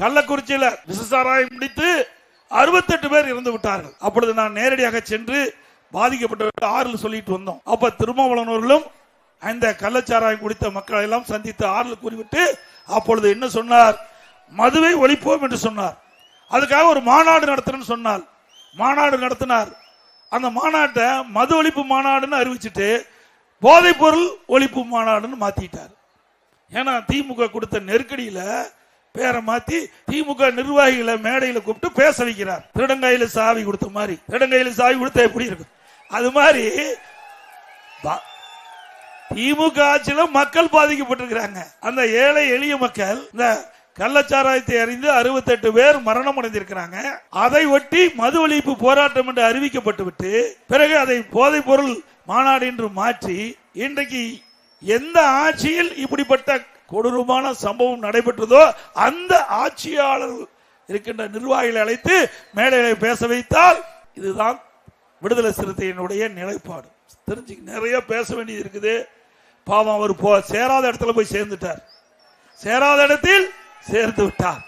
கள்ளக்குறிச்சியில விசசாராயம் முடித்து 68 பேர் இறந்து விட்டார்கள். அப்பொழுது நான் நேரடியாக சென்று பாதிக்கப்பட்ட ஆறுதல் சொல்லிட்டு வந்தோம். அப்ப திருமாவளவன் அவர்களும் அந்த கள்ளச்சாராயம் குடித்த மக்களை எல்லாம் சந்தித்து ஆறுதல் கூறிவிட்டு அப்பொழுது என்ன சொன்னார், மதுவை ஒழிப்போம் என்று சொன்னார். அதுக்காக ஒரு மாநாடு நடத்துறேன்னு சொன்னார். மாநாடு நடத்தினார். அந்த மாநாட்டை மது ஒழிப்பு மாநாடுன்னு அறிவிச்சுட்டு போதைப் பொருள் ஒழிப்பு மாநாடுன்னு மாத்திட்டார். ஏன்னா திமுக கொடுத்த நெருக்கடியில பேரை மாத்தி திமுக நிர்வாகிகளை மேடையில கூப்பிட்டு பேச வைக்கிறார். திருடங்கையில சாவி கொடுத்த மாதிரி. திருடங்கையில சாவி கொடுத்த எப்படி இருக்கு அது மாதிரி திமுக ஆட்சியில மக்கள் பாதிக்கப்பட்டிருக்கிறாங்க. அந்த ஏழை எளிய மக்கள் இந்த கள்ளச்சாராயத்தை அறிந்து 68 பேர் மரணம் அடைந்திருக்கிறாங்க. அதை ஒட்டி மது ஒழிப்பு போராட்டம் என்று அறிவிக்கப்பட்டு விட்டு பிறகு அதை போதைப் பொருள் மாநாடு என்று மாற்றி இன்றைக்கு எந்த ஆட்சியில் இப்படிப்பட்ட கொடூரமான சம்பவம் நடைபெற்றதோ அந்த ஆட்சியாளர் இருக்கின்ற நிர்வாகிகளை அழைத்து மேடையில பேச வைத்தால் இதுதான் விடுதலை சிறுத்தையினுடைய நிலைப்பாடு. தெரிஞ்சு நிறைய பேச வேண்டியது இருக்குது. பாவம் அவர் சேராத இடத்துல போய் சேர்ந்துட்டார். சேராத இடத்தில் சேர்ந்து விட்டார்.